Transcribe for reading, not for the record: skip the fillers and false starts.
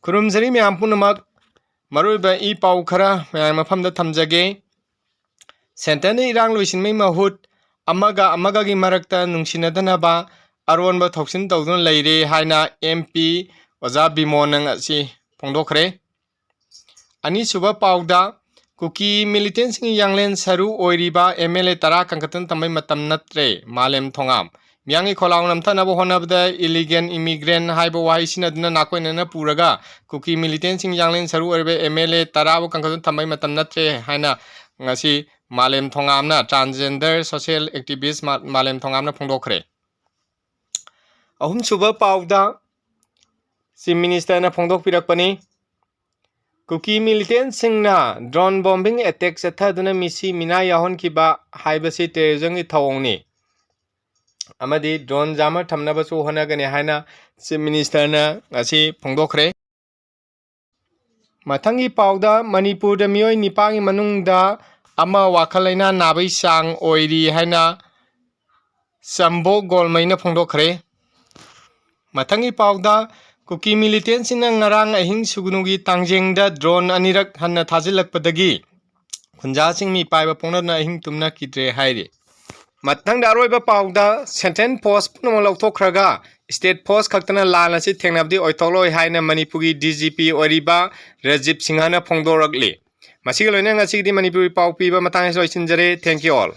खुरुमजरी ma'am पुनमक मरुइबा ई पाउ खरा ma'am मफमदा थमजगे centre इरांग लोइसिनमै महुत अमगा की मरक्ता नुंसिनदनबा अरोनबा थौसिन तौदुन लैरे हाइना MP ओजा बिमोन नंग असि फोंदोखरे अनीसुबा पाउदा कुकी मिलिटेंट सिंग यांगलेन सरू ओइरिबा MLA तरा कंकतन तमै मतम नत्रे मालेम थोंगाम मियांगी खोलांग नमथनबो होनबदा इलीगल इमिग्रेंट हाइबो वाइसिनदना नाकोइनना पुरगा कुकी मिलिटेंट सिंग यांगलेन सरू ओइरिबा MLA तराबो कंकतन तमै मतम नत्रे हाइना ngasi मालेम थोंगामना ट्रांसजेंडर सोशल एक्टिविस्ट मालेम थोंगामना फोंदोखरे अहुम सुबा पाउदा चीफ मिनिस्टर ना फोंदोकपिरकपनी कुकी मिलिटेंट सिंगना ड्रोन बॉम्बिंग अटैक चथदुना मिसी मिना याहोन किबा हाइबसी टेररिज्म की थवंगनी अमदी ड्रोन जामर थमनबसु होनगने हाइना चीफ मिनिस्टर ना ngasi फोंदोखरे मथंगी पाउदा मणिपुर दा मियोय निपांगी मनुंगदा अमा वाखलैना नाबै सांग ओइरी हाइना संबो गोलमैना फोंदोखरे मथंगी पाउदा कुकी मिलिटेंट सिंना ngarang ahing sugunugi tangjengda drone anirak hanna thajilakpadagi khunja sing mi paiba pongna ahing tumna kidre haire मथंग दारोइबा पाउदा सेंट्रल पोस्ट पुनम लौथोखरगा स्टेट पोस्ट खक्तना लान असि थेंगनाबदि ओइथोलोय हाइना Manipuri DGP ओरिबा Rajiv सिंहना फोंदोरगले मसिग लोइना ngasi di Manipuri पाउ पीबा मतंग सोइसिनजरे थैंक यू ऑल।